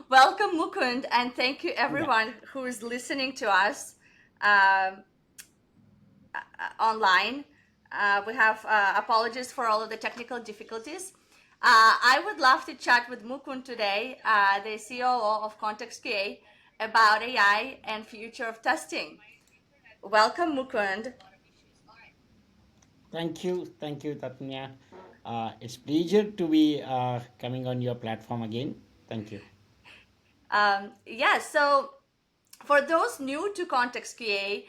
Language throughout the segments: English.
Welcome, Mukund, and thank you Yeah. everyone who is listening to us um, online. We have apologies for all of the technical difficulties. I would love to chat with Mukund today, the COO of ContextQA, about AI and future of testing. Welcome, Mukund. Thank you, Tatnya. It's pleasure to be coming on your platform again. Thank you. So for those new to ContextQA,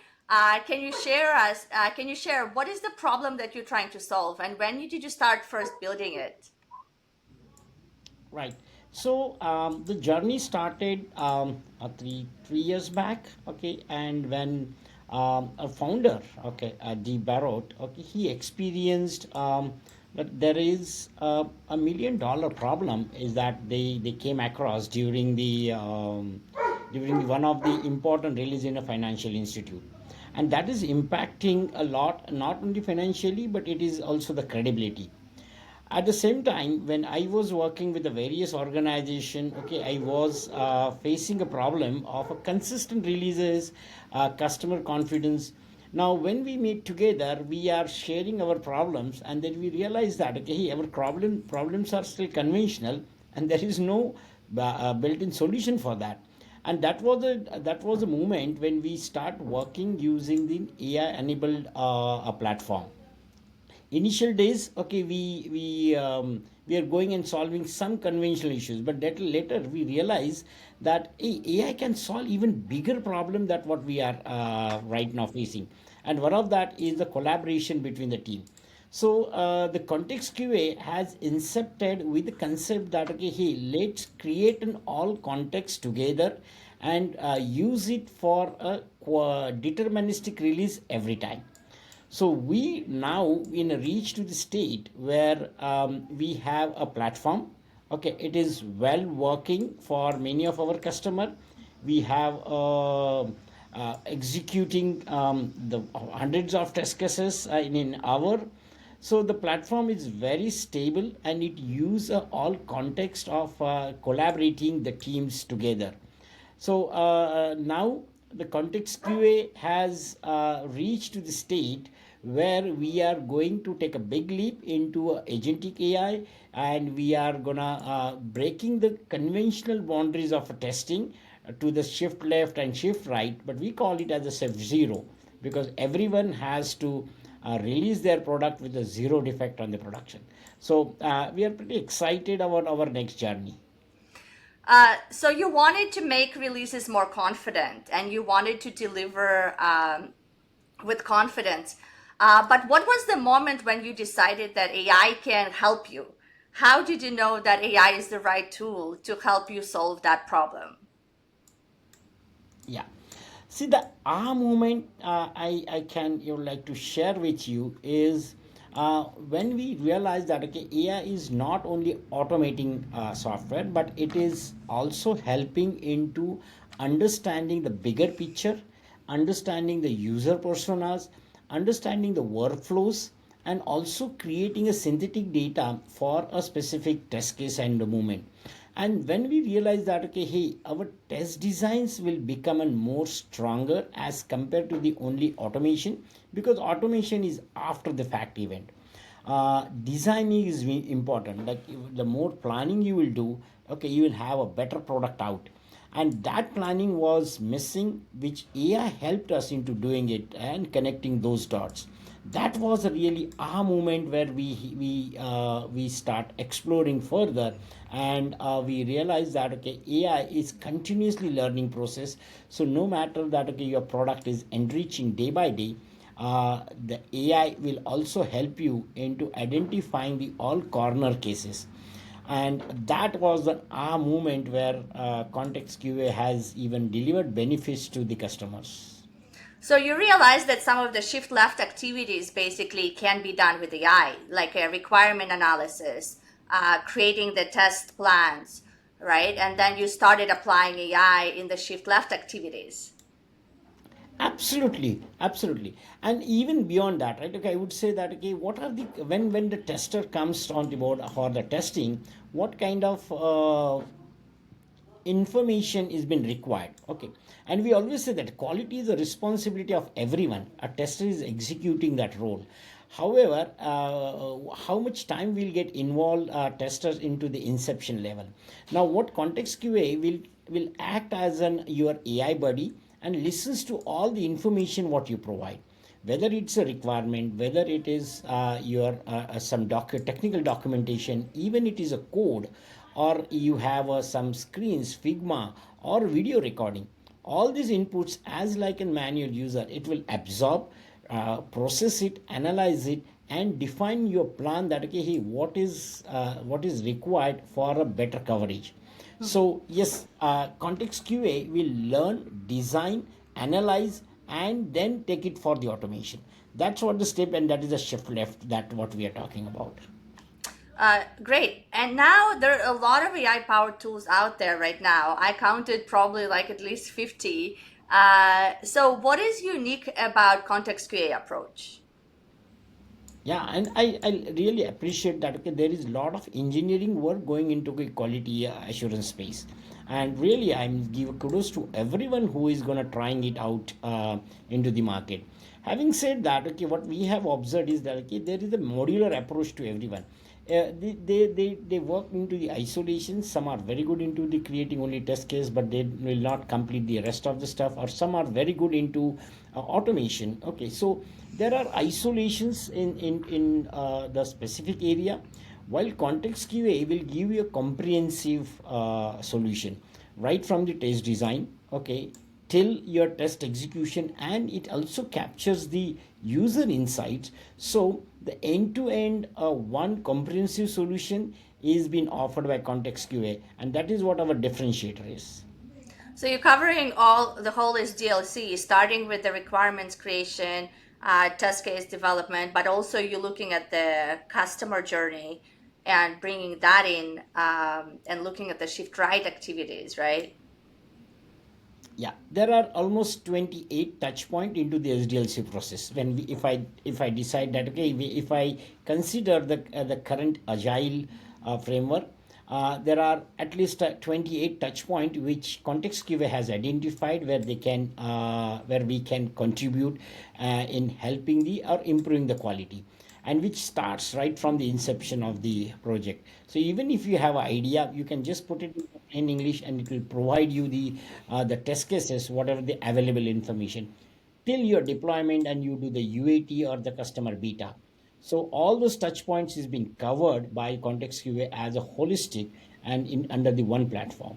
can you share what is the problem that you're trying to solve, and when did you start first building it? Right. So the journey started 3 years back. Okay, and when a founder, okay, D. Barrett, okay, he experienced that there is $1 million problem is that they came across during one of the important release in a financial institute, and that is impacting a lot, not only financially, but it is also the credibility. At the same time, when I was working with the various organization, okay, I was facing a problem of a consistent releases, customer confidence. Now when we meet together, we are sharing our problems, and then we realize that, okay, hey, our problems are still conventional, and there is no built-in solution for that. And that was a moment when we start working using the AI enabled platform. Initial days, okay, we are going and solving some conventional issues, but that later we realize that AI can solve even bigger problem that what we are right now facing. And one of that is the collaboration between the team. So the context QA has incepted with the concept that, okay, hey, let's create an all context together and use it for a deterministic release every time. So we now in a reach to the state where we have a platform. Okay, it is well working for many of our customer. We have executing the hundreds of test cases in an hour. So the platform is very stable, and it use all context of collaborating the teams together. So now the context QA has reached to the state where we are going to take a big leap into agentic AI, and we are gonna breaking the conventional boundaries of testing to the shift left and shift right, but we call it as a shift zero, because everyone has to release their product with a zero defect on the production. So we are pretty excited about our next journey. So you wanted to make releases more confident, and you wanted to deliver with confidence. But what was the moment when you decided that AI can help you? How did you know that AI is the right tool to help you solve that problem? Yeah. See, the moment I can you like to share with you is when we realize that, okay, AI is not only automating software, but it is also helping into understanding the bigger picture, understanding the user personas, understanding the workflows, and also creating a synthetic data for a specific test case and the movement. And when we realize that, okay, hey, our test designs will become a more stronger as compared to the only automation, because automation is after the fact event. Designing is important. Like the more planning you will do, okay, you will have a better product out. And that planning was missing, which AI helped us into doing it and connecting those dots. That was a really aha moment where we start exploring further, and we realize that, okay, AI is continuously learning process. So no matter that, okay, your product is enriching day by day, the AI will also help you into identifying the all corner cases. And that was the moment where context QA has even delivered benefits to the customers. So you realize that some of the shift left activities basically can be done with AI, like a requirement analysis, creating the test plans, right? And then you started applying AI in the shift left activities. Absolutely, absolutely. And even beyond that, right? Okay, I would say that, okay, what are the when the tester comes on the board for the testing, what kind of information is been required. Okay, and we always say that quality is a responsibility of everyone. A tester is executing that role. However, how much time will get involved testers into the inception level? Now, what context QA will act as an your AI buddy and listens to all the information what you provide, whether it's a requirement, whether it is your some technical documentation, even it is a code, or you have some screens, Figma, or video recording. All these inputs, as like a manual user, it will absorb, process it, analyze it, and define your plan that okay, hey, what is required for a better coverage. So yes, context QA will learn, design, analyze, and then take it for the automation. That's what the step, and that is the shift left. That what we are talking about. Great. And now there are a lot of AI powered tools out there right now. I counted probably like at least 50. So what is unique about Context QA approach? Yeah, and I really appreciate that. Okay, there is a lot of engineering work going into the quality assurance space, and really I'm give kudos to everyone who is gonna trying it out into the market. Having said that, okay, what we have observed is that okay, there is a modular approach to everyone. They work into the isolation. Some are very good into the creating only test case, but they will not complete the rest of the stuff. Or some are very good into automation. Okay, so there are isolations in the specific area, while context QA will give you a comprehensive solution right from the test design. Okay, till your test execution, and it also captures the user insights. So the end-to-end one comprehensive solution is being offered by context QA, and that is what our differentiator is. So you're covering all the whole SDLC, starting with the requirements creation, test case development, but also you're looking at the customer journey and bringing that in and looking at the shift right activities, right? Yeah, there are almost 28 touch point into the SDLC process. When we, if I decide that okay, if I consider the current agile framework, there are at least 28 touch point which context QA has identified where they can where we can contribute in helping the or improving the quality, and which starts right from the inception of the project. So even if you have an idea, you can just put it in English, and it will provide you the test cases, whatever the available information, till your deployment, and you do the UAT or the customer beta. So all those touch points is being covered by Context QA as a holistic and in under the one platform.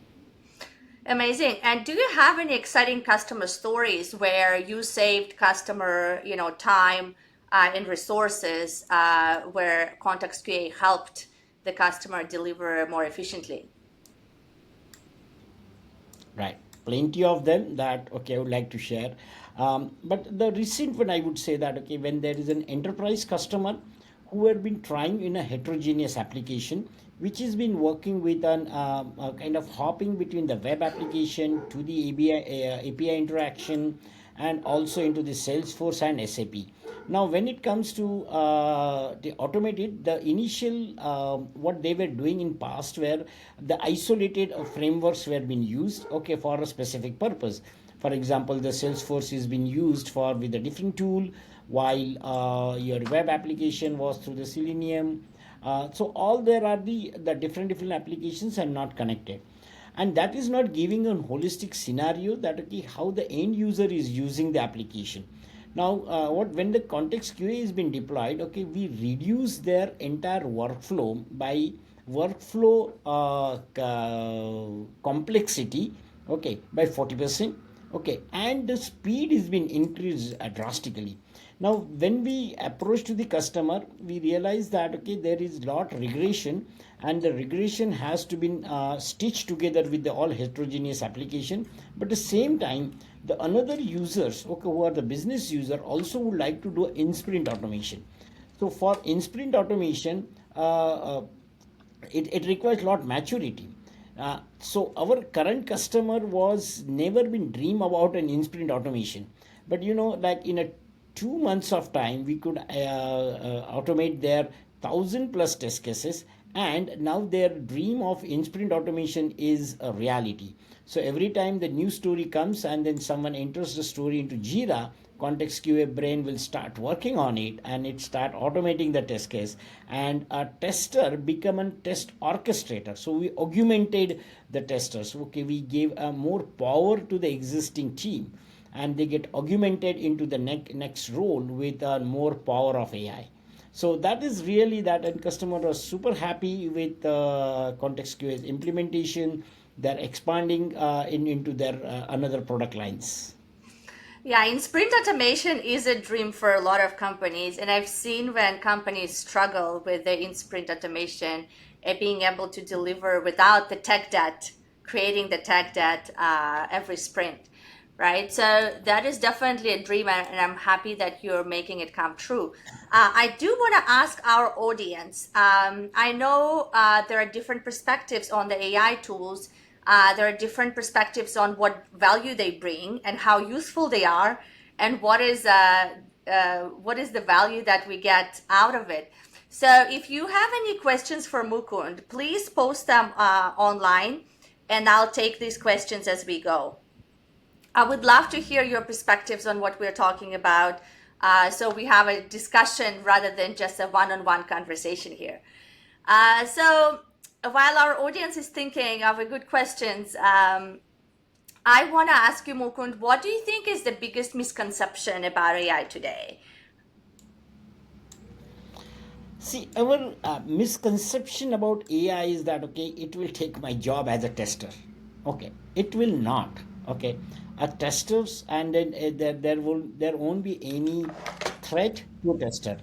Amazing. And do you have any exciting customer stories where you saved customer, time and resources, where Context QA helped the customer deliver more efficiently? Right, plenty of them that okay I would like to share. But the recent one I would say that okay, when there is an enterprise customer who have been trying in a heterogeneous application, which has been working with an kind of hopping between the web application to the API interaction, and also into the Salesforce and SAP. Now, when it comes to the automated, the initial what they were doing in past where the isolated frameworks were being used, okay, for a specific purpose. For example, the Salesforce is being used for with a different tool, while your web application was through the Selenium. So all there are the different applications and not connected, and that is not giving a holistic scenario that okay how the end user is using the application. Now what when the context QA is been deployed, okay, we reduce their entire workflow by workflow complexity, okay, by 40%, okay, and the speed has been increased drastically. Now when we approach to the customer, we realize that okay there is lot regression, and the regression has to be stitched together with the all heterogeneous application. But at the same time, the another users, okay, who are the business user, also would like to do in sprint automation. So for in sprint automation, it requires a lot maturity. So our current customer was never been dream about an in-sprint automation, but like in a 2 months of time, we could automate their 1,000 plus test cases, and now their dream of in-sprint automation is a reality. So every time the new story comes and then someone enters the story into Jira, ContextQA brain will start working on it and it start automating the test case, and a tester become a test orchestrator. So we augmented the testers. Okay, we gave more power to the existing team, and they get augmented into the next role with more power of AI. So that is really that, and customer was super happy with context QA's implementation. They're expanding into their another product lines. Yeah, in sprint automation is a dream for a lot of companies, and I've seen when companies struggle with the in sprint automation and being able to deliver without the tech debt, creating the tech debt every sprint, right? So that is definitely a dream, and I'm happy that you're making it come true. I do want to ask our audience. I know there are different perspectives on the AI tools. There are different perspectives on what value they bring and how useful they are, and what is the value that we get out of it. So, if you have any questions for Mukund, please post them online, and I'll take these questions as we go. I would love to hear your perspectives on what we're talking about. So we have a discussion rather than just a one-on-one conversation here. So while our audience is thinking of a good questions, I want to ask you, Mukund, what do you think is the biggest misconception about AI today? See, our misconception about AI is that okay, it will take my job as a tester. Okay, it will not. Okay, a testers, and then there won't be any threat to a tester.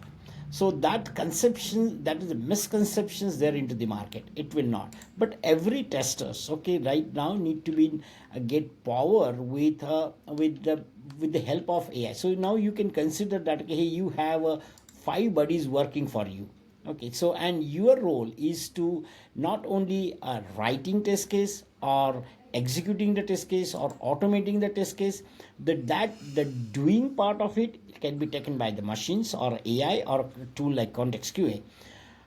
So that conception, that is the misconceptions there into the market. It will not. But every testers, okay, right now need to be get power with the help of AI. So now you can consider that okay, hey, you have 5 buddies working for you. Okay, so and your role is to not only writing test case or executing the test case or automating the test case, that the doing part of it can be taken by the machines or AI or a tool like ContextQA.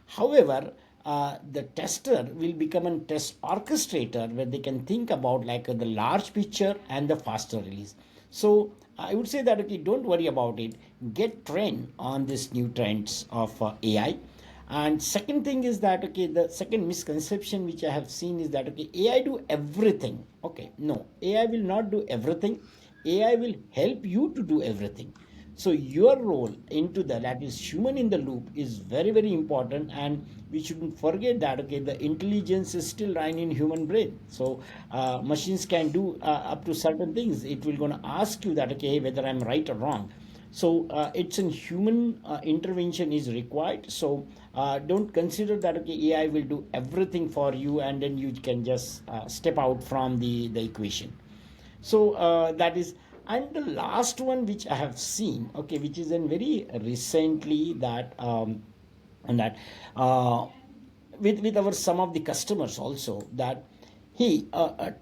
However, the tester will become a test orchestrator where they can think about like the large picture and the faster release. So I would say that okay, don't worry about it. Get trained on these new trends of AI. And second thing is that okay, the second misconception which I have seen is that okay, AI do everything. Okay, no, AI will not do everything. AI will help you to do everything. So your role into that is human in the loop is very important, and we shouldn't forget that okay, the intelligence is still lying in human brain. So machines can do up to certain things. It will gonna ask you that okay, whether I'm right or wrong. So it's a human intervention is required. So don't consider that okay, AI will do everything for you and then you can just step out from the equation. So that is, and the last one which I have seen, okay, which is in very recently that and that with our some of the customers also that hey, a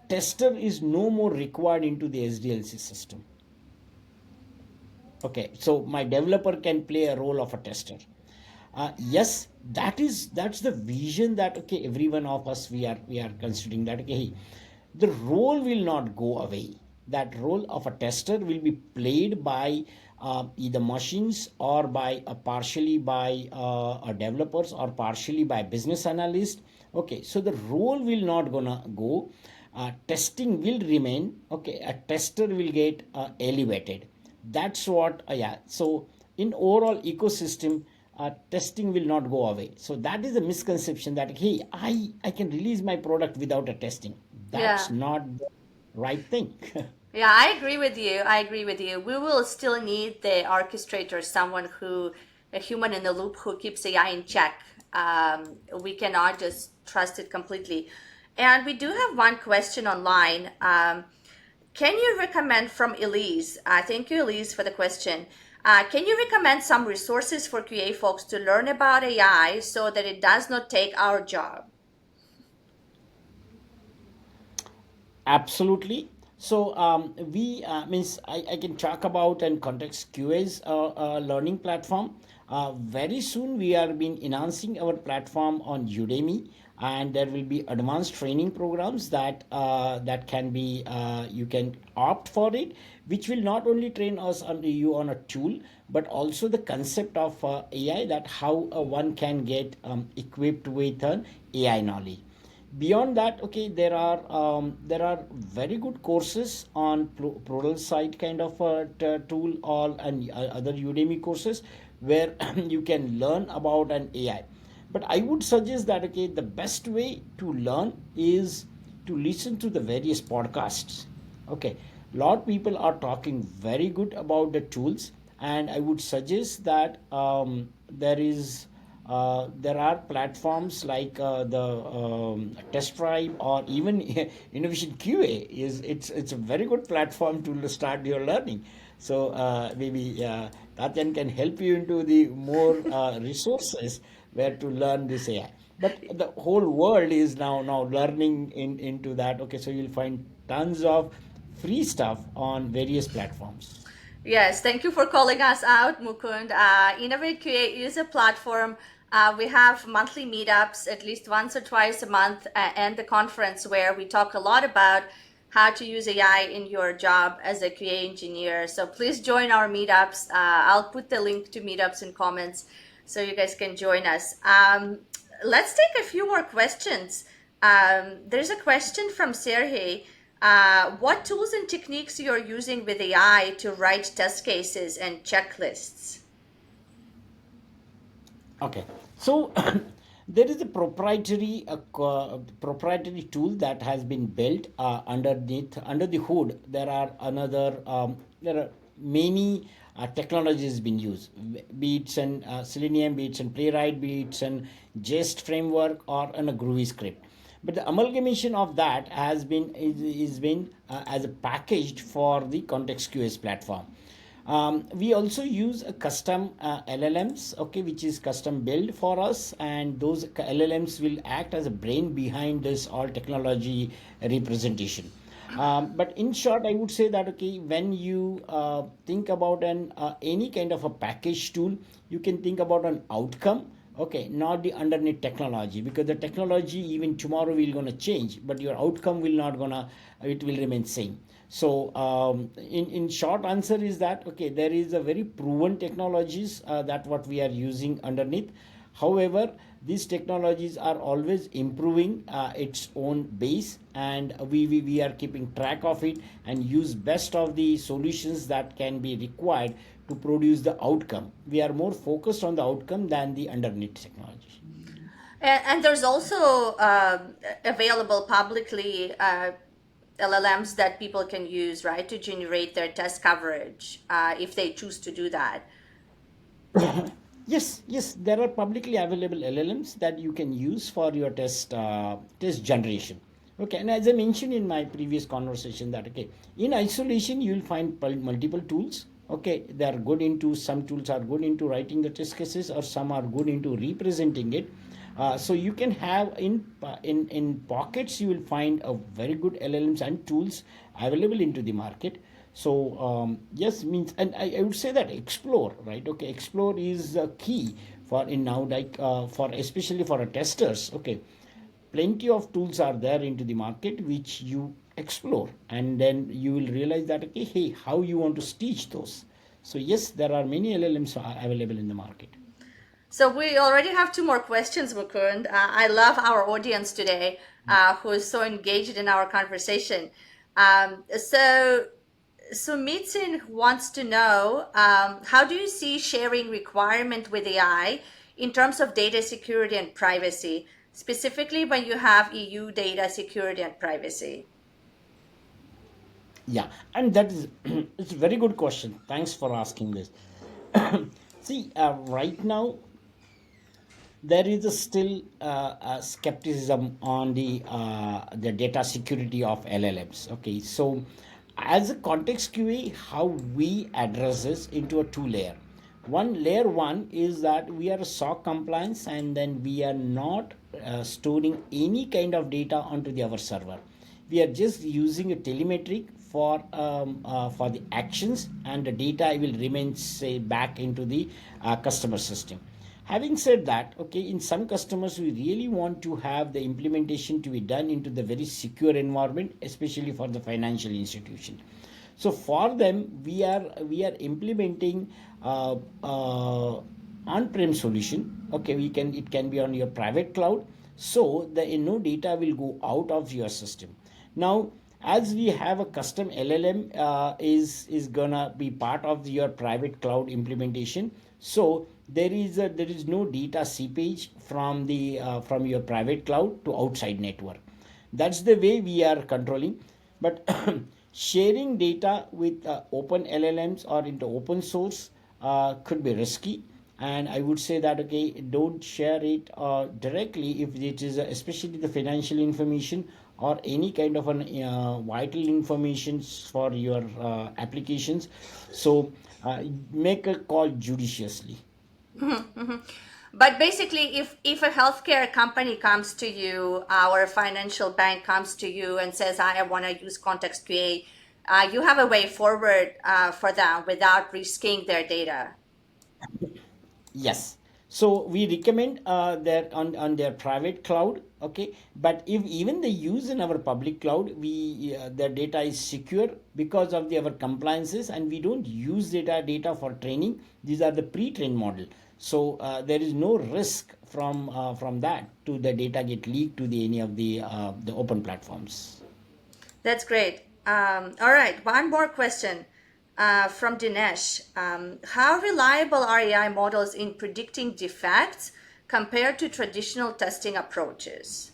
tester is no more required into the SDLC system. Okay, so my developer can play a role of a tester. Yes, that's the vision that okay, every one of us we are considering that okay, hey, the role will not go away. That role of a tester will be played by either machines or by partially by developers or partially by business analysts. Okay, so the role will not gonna go. Testing will remain. Okay, a tester will get elevated. That's what yeah. So in overall ecosystem, testing will not go away. So that is a misconception that hey, I can release my product without a testing. That's Yeah. not the right thing. Yeah, I agree with you. I agree with you. We will still need the orchestrator, someone who, a human in the loop who keeps AI in check. We cannot just trust it completely. And we do have one question online. Can you recommend from Elise? Thank you, Elise, for the question. Can you recommend some resources for QA folks to learn about AI so that it does not take our job? Absolutely. So we means I can talk about and context QA's learning platform. Very soon we are been enhancing our platform on Udemy, and there will be advanced training programs that can be you can opt for it, which will not only train us on you on a tool, but also the concept of AI, that how one can get equipped with an AI knowledge. Beyond that, okay, there are very good courses on plural site kind of tool, all and other Udemy courses where you can learn about an AI. But I would suggest that, okay, the best way to learn is to listen to the various podcasts. Okay, lot people are talking very good about the tools, and I would suggest that there are platforms like the Test Drive, or even Innovation QA is it's a very good platform to start your learning. So maybe Tatyan can help you into the more resources where to learn this AI. But the whole world is now learning into that. Okay, so you'll find tons of free stuff on various platforms. Yes, thank you for calling us out, Mukund. Innovate QA is a platform. We have monthly meetups, at least once or twice a month, and the conference where we talk a lot about how to use AI in your job as a QA engineer. So please join our meetups. I'll put the link to meetups in comments so you guys can join us. Let's take a few more questions. There's a question from Sergey. What tools and techniques you're using with AI to write test cases and checklists? Okay, so there is a proprietary tool that has been built underneath under the hood. There are many technologies being used, be it in Selenium, be it in Playwright, be it in Jest framework, or in a Groovy script. But the amalgamation of that is been as a packaged for the ContextQA platform. We also use a custom LLMs, okay, which is custom built for us, and those LLMs will act as a brain behind this all technology representation. But in short, I would say that, okay, when you think about an any kind of a package tool, you can think about an outcome, okay, not the underneath technology, because the technology even tomorrow will gonna change, but your outcome will not gonna, it will remain same. So in short answer is that, okay, there is a very proven technologies that what we are using underneath. However, these technologies are always improving its own base, and we are keeping track of it and use best of the solutions that can be required to produce the outcome. We are more focused on the outcome than the underneath technology. And there's also available publicly LLMs that people can use, right, to generate their test coverage if they choose to do that. Yes, yes, there are publicly available LLMs that you can use for your test generation. Okay, and as I mentioned in my previous conversation, that, okay, in isolation you will find multiple tools. Okay, they are good into, some tools are good into writing the test cases, or some are good into representing it. So you can have in pockets, you will find a very good LLMs and tools available into the market. So yes, means, and I would say that explore, right? Okay, explore is key for in now, like for especially for testers. Okay, plenty of tools are there into the market which you explore, and then you will realize that, okay, hey, how you want to stitch those. So yes, there are many LLMs available in the market. So we already have two more questions, Mukund. I love our audience today who is so engaged in our conversation. So Mitsin wants to know, how do you see sharing requirement with AI in terms of data security and privacy, specifically when you have EU data security and privacy? Yeah, and that is it's a very good question. Thanks for asking this. See, right now there is a still a skepticism on the data security of LLMs. Okay, so as a context QA, how we address this into a two layer. Layer one is that we are SOC compliance, and then we are not storing any kind of data onto our server. We are just using a telemetric for the actions, and the data will remain, say, back into the customer system. Having said that, okay, in some customers we really want to have the implementation to be done into the very secure environment, especially for the financial institution. So for them, we are implementing uh, uh, on-prem solution. Okay, we can it can be on your private cloud, so the no data will go out of your system. Now, as we have a custom LLM is gonna be part of your private cloud implementation, so there is no data seepage from your private cloud to outside network. That's the way we are controlling. But sharing data with open LLMs or into open source could be risky. And I would say that, okay, don't share it directly if it is especially the financial information or any kind of an vital information for your applications. So make a call judiciously. But basically, if a healthcare company comes to you, our financial bank comes to you and says, I want to use ContextQA, you have a way forward for them without risking their data. Yes. So we recommend their on their private cloud, okay. But if even they use in our public cloud, we their data is secure because of our compliances, and we don't use data for training. These are the pre-trained model. So there is no risk from that to the data get leaked to any of the open platforms. That's great. All right, one more question from Dinesh. How reliable are AI models in predicting defects compared to traditional testing approaches?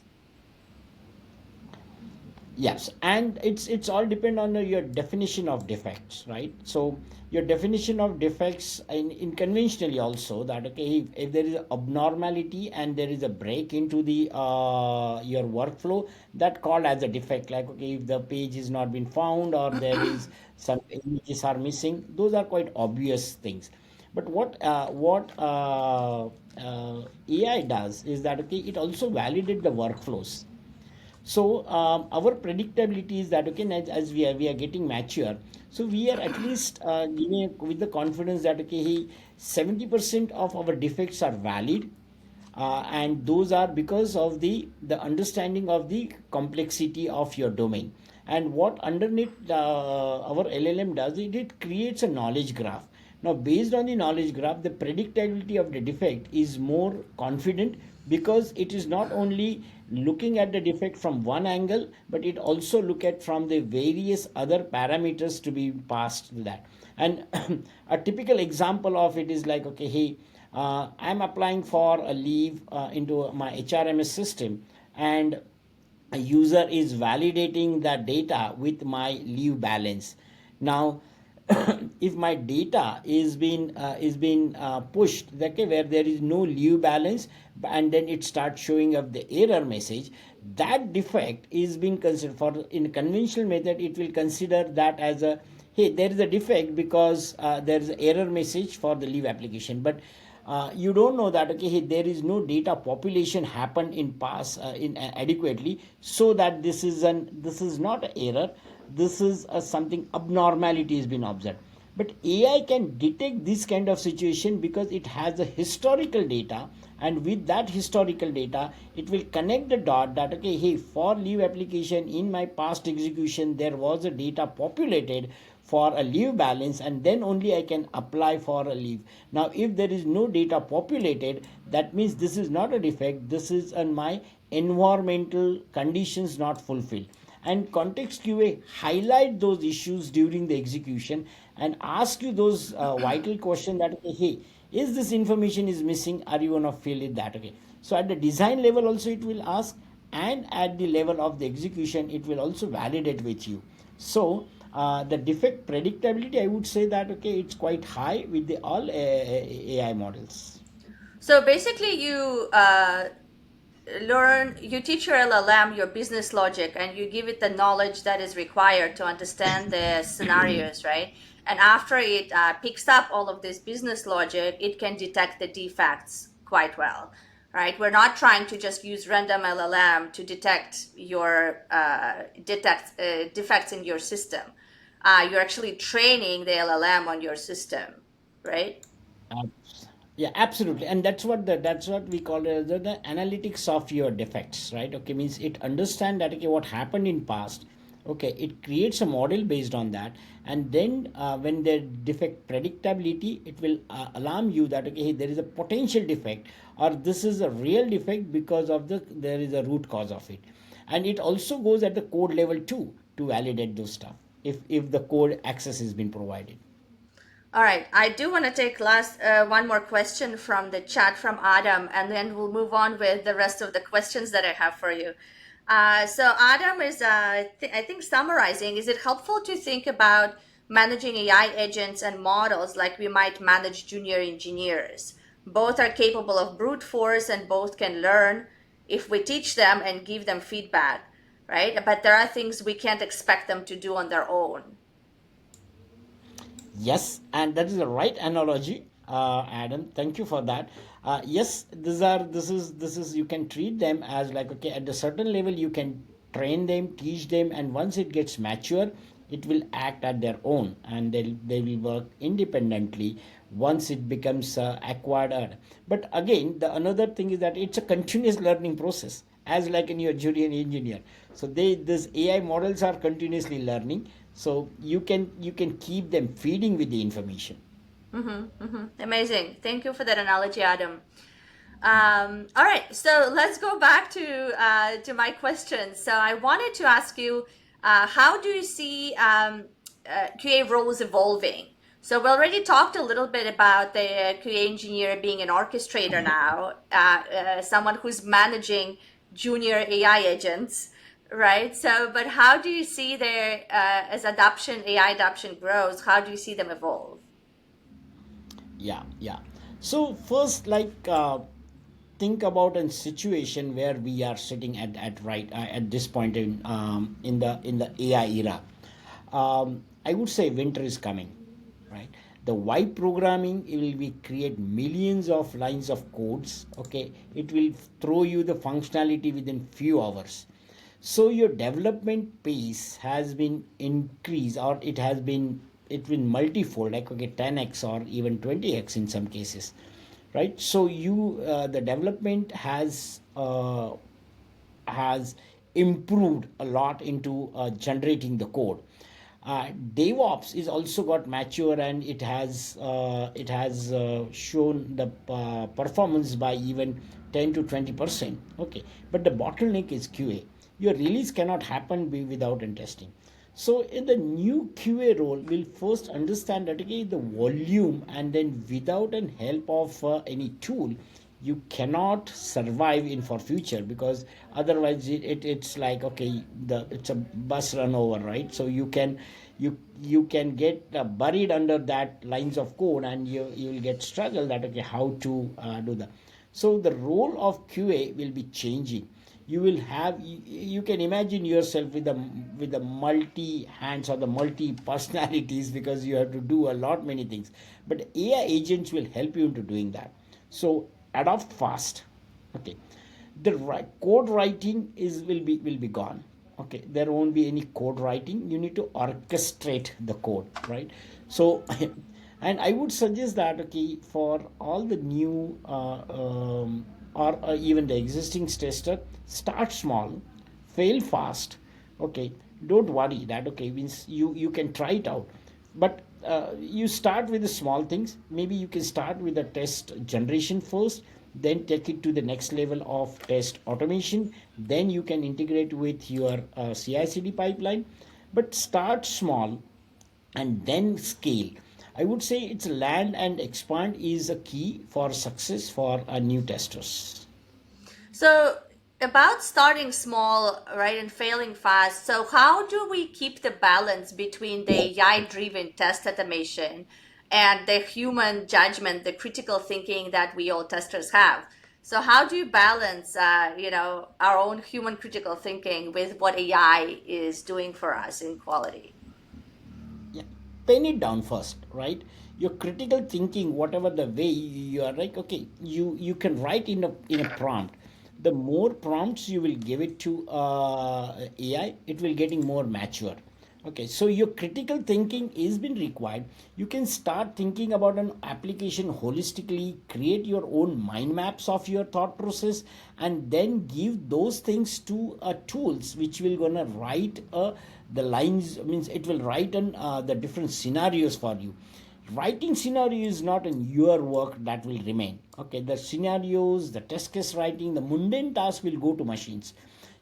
Yes, and it's all depend on your definition of defects, right? So your definition of defects in conventionally also that, okay, if there is abnormality and there is a break into the your workflow, that called as a defect. Like, okay, if the page is not been found or there is some images are missing, those are quite obvious things. But what AI does is that, okay, it also validate the workflows. So our predictability is that, okay, as we are getting mature, so we are at least giving with the confidence that, okay, 70% of our defects are valid, and those are because of the understanding of the complexity of your domain. And what underneath our LLM does, it creates a knowledge graph. Now, based on the knowledge graph, the predictability of the defect is more confident, because it is not only looking at the defect from one angle, but it also look at from the various other parameters to be passed to that. And a typical example of it is like, okay, hey, I'm applying for a leave into my HRMS system, and a user is validating that data with my leave balance. Now, if my data is been pushed, okay, where there is no leave balance, and then it starts showing up the error message, that defect is being considered for in conventional method. It will consider that as a, hey, there is a defect because there is an error message for the leave application. But you don't know that, okay, hey, there is no data population happened in past in adequately, so that this is not an error, this is something abnormality has been observed. But AI can detect this kind of situation because it has a historical data, and with that historical data, it will connect the dot that, okay, hey, for leave application in my past execution, there was a data populated for a leave balance, and then only I can apply for a leave. Now, if there is no data populated, that means this is not a defect, this is on my environmental conditions not fulfilled. And context QA highlight those issues during the execution and ask you those vital questions that, okay, hey, is this information is missing, are you gonna fill it that, okay. So at the design level also it will ask, and at the level of the execution it will also validate with you. So the defect predictability, I would say that, okay, it's quite high with the all AI models. So basically, you teach your LLM your business logic, and you give it the knowledge that is required to understand the scenarios, right? And after it picks up all of this business logic, it can detect the defects quite well, right? We're not trying to just use random LLM to detect your defects in your system. You're actually training the LLM on your system, right? Abs- Yeah, absolutely, and that's what we call it the analytics of your defects, right? Okay, means it understand that okay, what happened in past. Okay, it creates a model based on that, and then when the defect predictability, it will alarm you that okay, hey, there is a potential defect, or this is a real defect because of there is a root cause of it, and it also goes at the code level too to validate those stuff if the code access has been provided. All right, I do want to take last one more question from the chat from Adam, and then we'll move on with the rest of the questions that I have for you. So Adam is, I think, summarizing. Is it helpful to think about managing AI agents and models like we might manage junior engineers? Both are capable of brute force, and both can learn if we teach them and give them feedback, right? But there are things we can't expect them to do on their own. Yes, and that is the right analogy, Adam. Thank you for that. Yes, this is you can treat them as like okay, at a certain level you can train them, teach them, and once it gets mature, it will act at their own, and they will work independently once it becomes acquired. But again, the another thing is that it's a continuous learning process, as like in your junior engineer. So this AI models are continuously learning, so you can keep them feeding with the information. Amazing. Thank you for that analogy, Adam. All right, so let's go back to my question. So I wanted to ask you, how do you see QA roles evolving? So we already talked a little bit about the QA engineer being an orchestrator now, someone who's managing junior AI agents, right? So, but how do you see their as adoption, AI adoption grows? How do you see them evolve? Yeah, yeah. So first, think about a situation where we are sitting at this point in the AI era. I would say winter is coming, right? The why programming, it will be create millions of lines of codes. Okay, it will throw you the functionality within few hours. So your development pace has been increased, or it been multifold, like okay, 10x or even 20x in some cases, right? So the development has improved a lot into generating the code. DevOps is also got mature, and it has shown the performance by even 10 to 20%. Okay, but the bottleneck is QA. Your release cannot happen without testing. So in the new QA role, we'll first understand that okay, the volume, and then without an help of any tool, you cannot survive in for future, because otherwise it's like okay, it's a bus run over, right? So you can get buried under that lines of code, and you will get struggle that okay, how to do that. So the role of QA will be changing. You can imagine yourself with the multi hands or the multi personalities, because you have to do a lot many things, but AI agents will help you into doing that. So adopt fast. Okay, the code writing will be gone. Okay, there won't be any code writing. You need to orchestrate the code, right? So and I would suggest that okay, for all the new or even the existing tester, start small, fail fast. Okay, don't worry that okay, means you can try it out, but you start with the small things. Maybe you can start with the test generation first, then take it to the next level of test automation, then you can integrate with your CI/CD pipeline. But start small and then scale. I would say it's land and expand is a key for success for new testers. So, about starting small, right, and failing fast. So, how do we keep the balance between the AI driven test automation and the human judgment, the critical thinking that we all testers have? So, how do you balance, our own human critical thinking with what AI is doing for us in quality? Yeah. pen it down first, right? Your critical thinking, whatever the way you are, like, okay, you can write in a prompt. The more prompts you will give it to AI, it will getting more mature. Okay, so your critical thinking is been required. You can start thinking about an application holistically, create your own mind maps of your thought process, and then give those things to tools which will gonna write the lines, means it will write the different scenarios for you. Writing scenario is not in your work, that will remain. Okay, the scenarios, the test case writing, the mundane task will go to machines.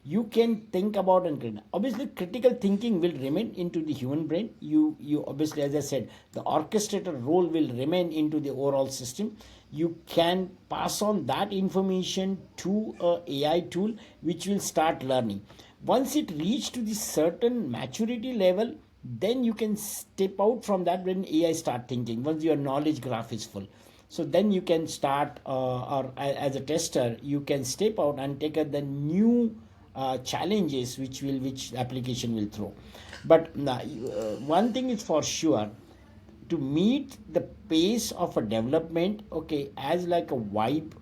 You can think about and obviously critical thinking will remain into the human brain. You obviously, as I said, the orchestrator role will remain into the overall system. You can pass on that information to a AI tool which will start learning. Once it reach to the certain maturity level, then you can step out from that when AI start thinking, once your knowledge graph is full. So then you can start, or as a tester you can step out and take the new challenges which the application will throw. But one thing is for sure, to meet the pace of a development, okay, as like a wipe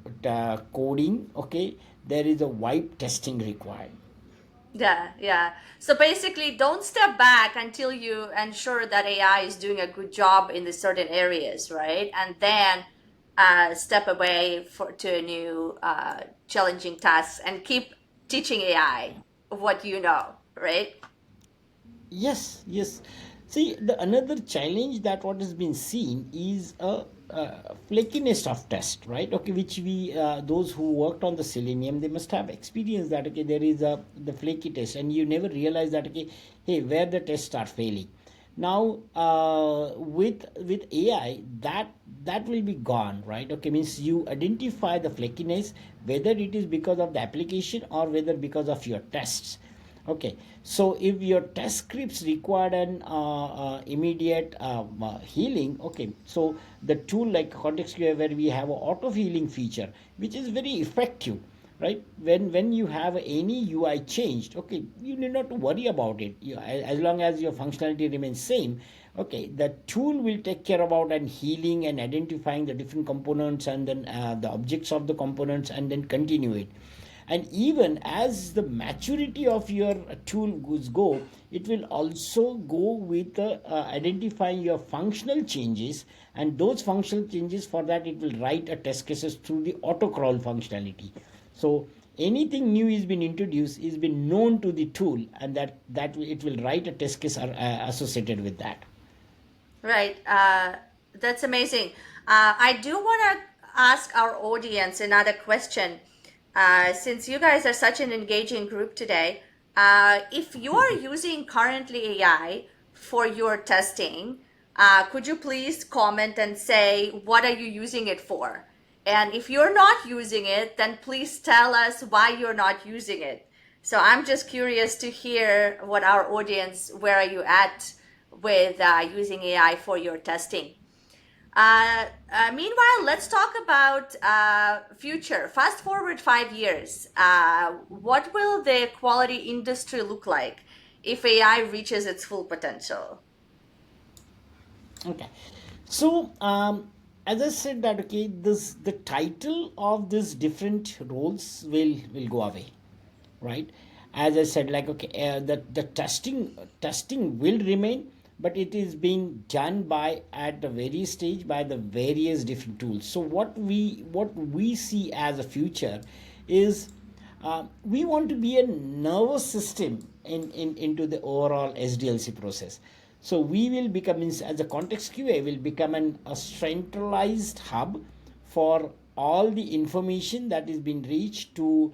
coding, okay, there is a wipe testing required. Yeah, yeah. So basically, don't step back until you ensure that AI is doing a good job in the certain areas, right? And then step away to a new challenging task and keep teaching AI what you know, right? Yes, yes. See, the another challenge that what has been seen is a flakiness of test, right? Okay, which we those who worked on the Selenium, they must have experienced that, okay, there is a the flaky test, and you never realize that, okay, hey, where the tests are failing. Now with AI, that will be gone, right? Okay, means you identify the flakiness, whether it is because of the application or whether because of your tests. Okay, so if your test scripts required an immediate healing, okay, so the tool like ContextQA, where we have an auto healing feature, which is very effective, right? When you have any UI changed, okay, you need not to worry about it. As long as your functionality remains same, okay, the tool will take care about and healing and identifying the different components, and then the objects of the components, and then continue it. And even as the maturity of your tool goes go, it will also go with identifying your functional changes, and those functional changes, for that it will write a test cases through the auto crawl functionality. So anything new is been introduced is been known to the tool, and that it will write a test case associated with that. Right. That's amazing. I do want to ask our audience another question. Since you guys are such an engaging group today, if you are using currently AI for your testing, could you please comment and say, what are you using it for? And if you're not using it, then please tell us why you're not using it. So I'm just curious to hear what our audience, where are you at with using AI for your testing? Meanwhile, let's talk about future. Fast forward 5 years. What will the quality industry look like if AI reaches its full potential? Okay, so as I said that, okay, this the title of these different roles will go away, right? As I said, like, okay, the testing will remain, but it is being done by at the various stage by the various different tools. So what we see as a future is, we want to be a nervous system into the overall SDLC process. So we will become, means as a context QA will become a centralized hub for all the information that is being reached to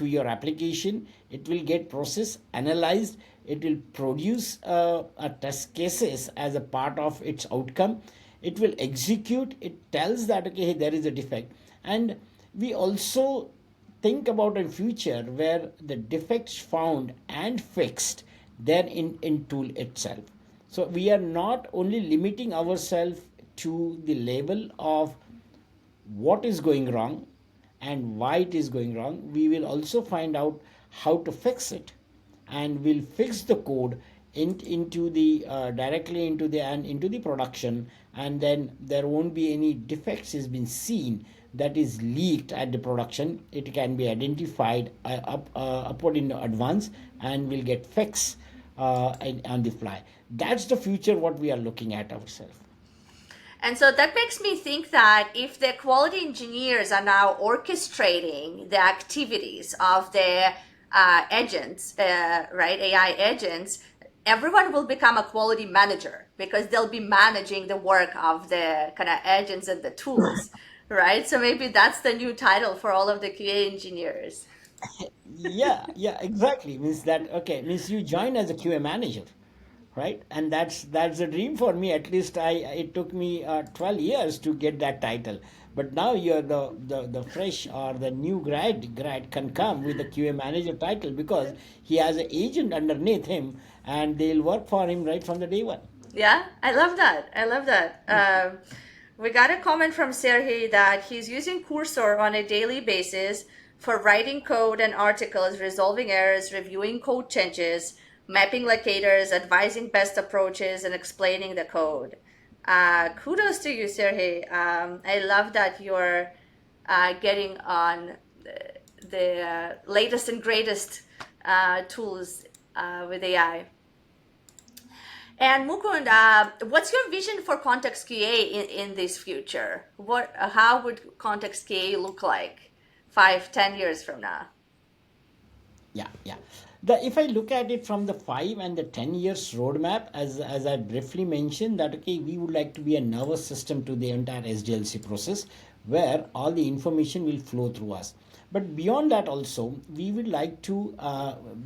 your application. It will get processed, analyzed. It will produce a test cases as a part of its outcome. It will execute. It tells that, okay, hey, there is a defect. And we also think about a future where the defects found and fixed there in tool itself. So we are not only limiting ourselves to the level of what is going wrong and why it is going wrong, we will also find out how to fix it, and we'll fix the code into the directly into the production, and then there won't be any defects has been seen that is leaked at the production. It can be identified upward in advance and will get fixed on the fly. That's the future what we are looking at ourselves. And so that makes me think that if the quality engineers are now orchestrating the activities of the agents, right, AI agents, everyone will become a quality manager because they'll be managing the work of the kind of agents and the tools, right? So maybe that's the new title for all of the QA engineers. Yeah, yeah, exactly. Means that okay, means you join as a QA manager, right? And that's a dream for me. At least I it took me 12 years to get that title. But now you're the fresh or the new grad can come with the QA manager title because he has an agent underneath him and they'll work for him right from the day one. Yeah, I love that. I love that. We got a comment from Sergey that he's using Cursor on a daily basis for writing code and articles, resolving errors, reviewing code changes, mapping locators, advising best approaches, and explaining the code. Kudos to you, Sergey. I love that you're getting on the latest and greatest tools with AI. And Mukund, what's your vision for ContextQA in this future? How would ContextQA look like 5, 10 years from now? Yeah, yeah. If I look at it from the 5 and the 10 years roadmap, as I briefly mentioned, that okay, we would like to be a nervous system to the entire SDLC process, where all the information will flow through us. But beyond that, also, we would like to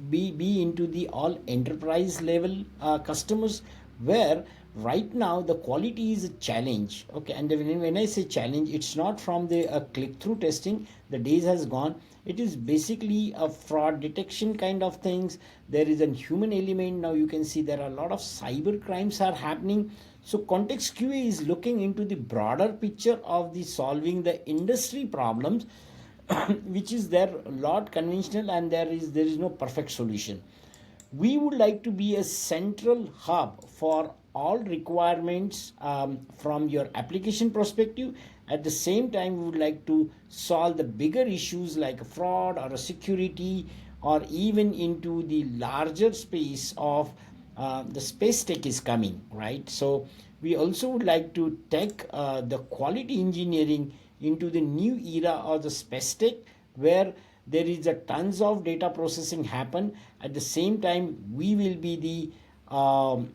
be into the all enterprise level customers, where right now the quality is a challenge. Okay, and when I say challenge, it's not from the click through testing. The days has gone. It is basically a fraud detection kind of things. There is a human element. Now you can see there are a lot of cyber crimes are happening. So context QA is looking into the broader picture of the solving the industry problems which is there a lot conventional, and there is no perfect solution. We would like to be a central hub for all requirements from your application perspective. At the same time, we would like to solve the bigger issues like fraud or a security, or even into the larger space of the space tech is coming, right? So we also would like to take the quality engineering into the new era of the space tech, where there is a tons of data processing happen. At the same time, we will be the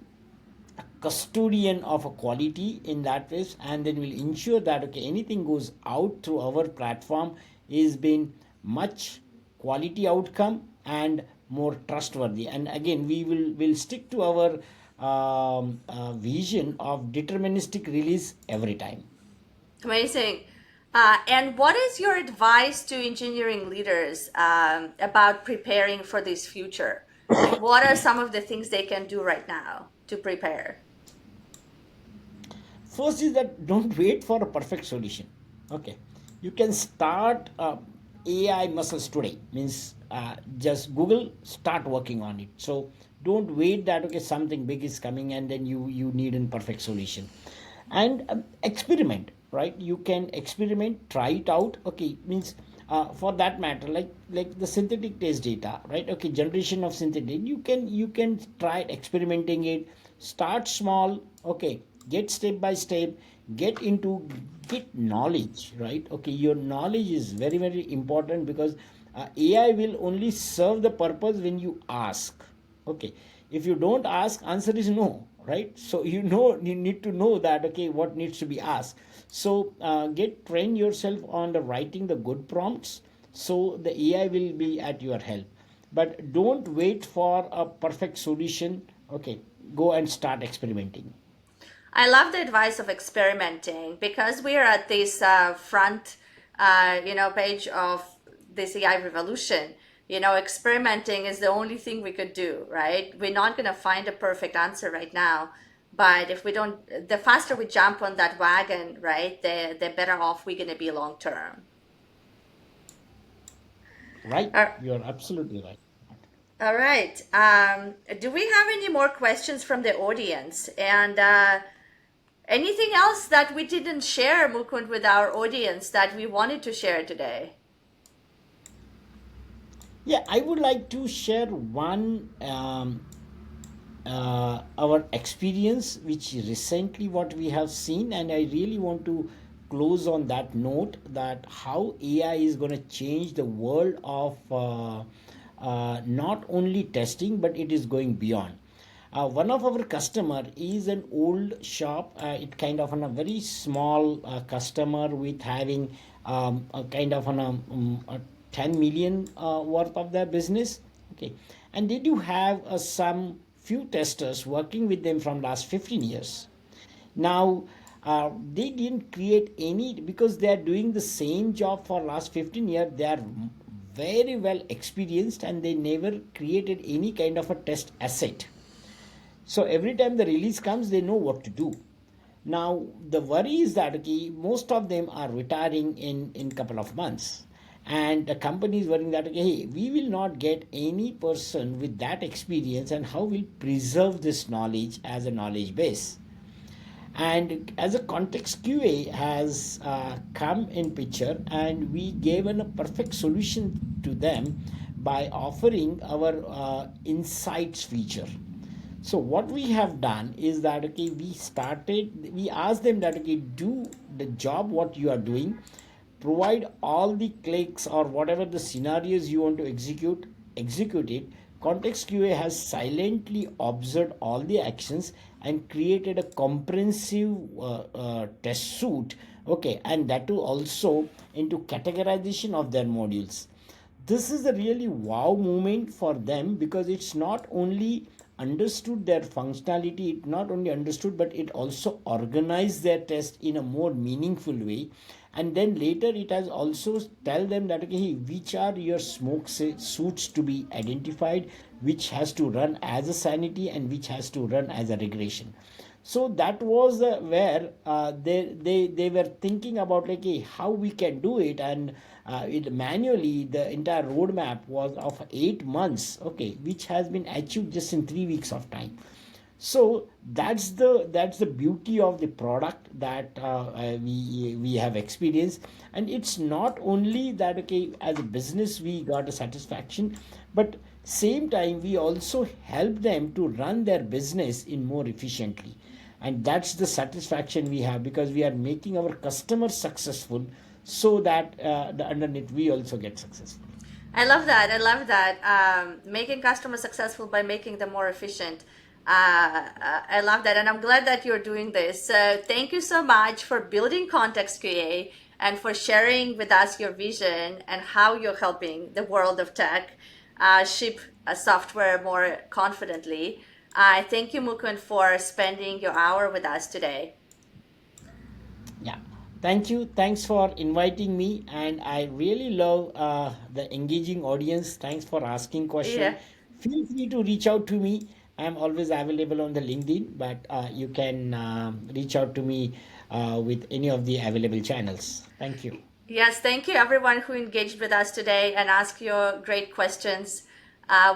custodian of a quality in that place, and then we'll ensure that okay, anything goes out through our platform is been much quality outcome and more trustworthy. And again, will stick to our vision of deterministic release every time. Amazing. And what is your advice to engineering leaders about preparing for this future? Like, what are some of the things they can do right now to prepare? First is that don't wait for a perfect solution. Okay, you can start AI muscles today. Means just Google, start working on it. So don't wait that okay something big is coming and then you need a perfect solution. And experiment, right? You can experiment, try it out. Okay, means for that matter, like the synthetic test data, right? Okay, generation of synthetic, you can try experimenting it. Start small. Okay, get step by step, get into, get knowledge, right? Okay, your knowledge is very very important, because AI will only serve the purpose when you ask. Okay, if you don't ask, answer is no, right? So you need to know that okay what needs to be asked. So get train yourself on the writing the good prompts, so the AI will be at your help. But don't wait for a perfect solution. Okay, go and start experimenting. I love the advice of experimenting because we are at this front, page of this AI revolution. Experimenting is the only thing we could do, right? We're not going to find a perfect answer right now, but if we don't, the faster we jump on that wagon, right, the better off we're going to be long term. Right, Uh, you're absolutely right. All right. Do we have any more questions from the audience? And anything else that we didn't share, Mukund, with our audience that we wanted to share today? Yeah, I would like to share one our experience, which recently what we have seen, and I really want to close on that note that how AI is going to change the world of not only testing, but it is going beyond. One of our customer is an old shop. It kind of on a very small customer with having a kind of on a 10 million worth of their business. Okay, and they do have some few testers working with them from last 15 years. Now they didn't create any because they are doing the same job for last 15 years. They are very well experienced and they never created any kind of a test asset. So every time the release comes, they know what to do. Now the worry is that okay, most of them are retiring in couple of months, and the company is worrying that okay, hey, we will not get any person with that experience, and how we'll preserve this knowledge as a knowledge base. And as a context QA has come in picture, and we gave a perfect solution to them by offering our insights feature. So what we have done is that okay, we asked them that okay, do the job what you are doing, provide all the clicks or whatever the scenarios you want to execute it. ContextQA has silently observed all the actions and created a comprehensive test suite. Okay, and that too also into categorization of their modules. This is a really wow moment for them because it's not only understood their functionality, it not only understood but it also organized their test in a more meaningful way. And then later it has also tell them that okay, which are your suits to be identified, which has to run as a sanity and which has to run as a regression. So that was where they were thinking about like hey, how we can do it. And it manually the entire roadmap was of 8 months, okay, which has been achieved just in 3 weeks of time. So that's the beauty of the product that we have experienced. And it's not only that okay, as a business we got a satisfaction, but same time we also help them to run their business in more efficiently. And that's the satisfaction we have because we are making our customers successful, so that the underneath we also get successful. I love that. I love that. Making customers successful by making them more efficient. I love that. And I'm glad that you're doing this. So thank you so much for building Context QA and for sharing with us your vision and how you're helping the world of tech ship software more confidently. I thank you, Mukund, for spending your hour with us today. Yeah. Thank you. Thanks for inviting me. And I really love the engaging audience. Thanks for asking Yeah. question. Feel free to reach out to me. I'm always available on the LinkedIn, but you can reach out to me with any of the available channels. Thank you. Yes, thank you everyone who engaged with us today and asked your great questions.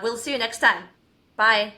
We'll see you next time. Bye.